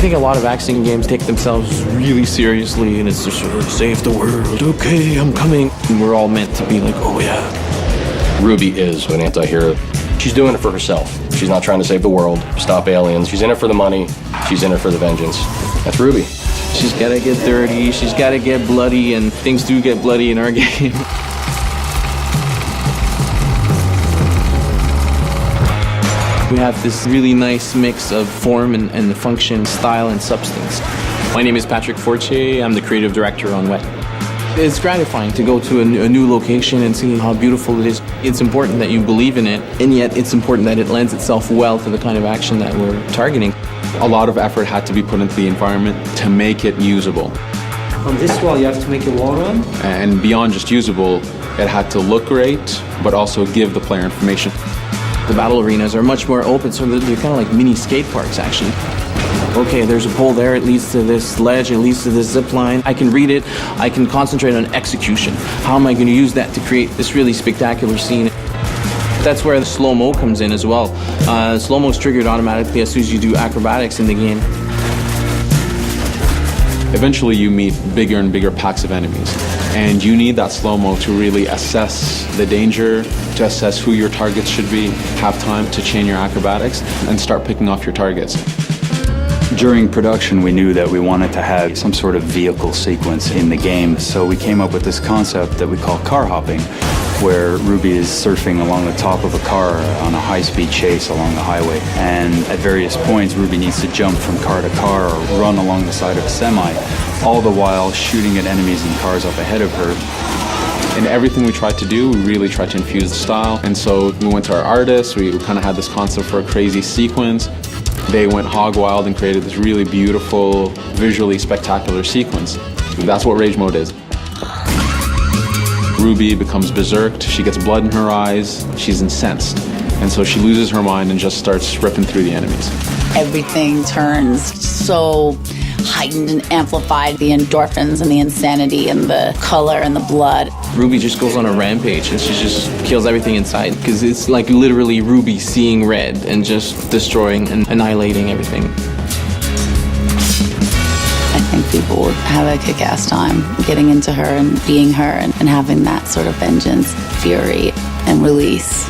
think a lot of action games take themselves really seriously, and it's just sort of save the world. Okay, I'm coming. And we're all meant to be like, oh yeah. Ruby is an anti-hero. She's doing it for herself. She's not trying to save the world, stop aliens. She's in it for the money. She's in it for the vengeance. That's Ruby. She's gotta get dirty, she's gotta get bloody, and things do get bloody in our game. We have this really nice mix of form and function, style and substance. My name is Patrick Fortier. I'm the creative director on Wet. It's gratifying to go to a new location and see how beautiful it is. It's important that you believe in it, and yet it's important that it lends itself well to the kind of action that we're targeting. A lot of effort had to be put into the environment to make it usable. On this wall, you have to make a wall run? And beyond just usable, it had to look great, but also give the player information. The battle arenas are much more open, so they're kind of like mini skate parks, actually. Okay, there's a pole there, it leads to this ledge, it leads to this zip line. I can read it, I can concentrate on execution. How am I going to use that to create this really spectacular scene? That's where the slow-mo comes in as well. Slow-mo is triggered automatically as soon as you do acrobatics in the game. Eventually you meet bigger and bigger packs of enemies, and you need that slow-mo to really assess the danger, to assess who your targets should be, have time to chain your acrobatics, and start picking off your targets. During production, we knew that we wanted to have some sort of vehicle sequence in the game, so we came up with this concept that we call car hopping, where Ruby is surfing along the top of a car on a high-speed chase along the highway. And at various points, Ruby needs to jump from car to car or run along the side of a semi, all the while shooting at enemies and cars up ahead of her. In everything we tried to do, we really tried to infuse the style. And so we went to our artists, we kind of had this concept for a crazy sequence. They went hog wild and created this really beautiful, visually spectacular sequence. That's what Rage Mode is. Ruby becomes berserked, she gets blood in her eyes, she's incensed. And so she loses her mind and just starts ripping through the enemies. Everything turns so heightened and amplified. The endorphins and the insanity and the color and the blood. Ruby just goes on a rampage and she just kills everything inside, because it's like literally Ruby seeing red and just destroying and annihilating everything. I think people would have a kick-ass time getting into her and being her and having that sort of vengeance, fury, and release.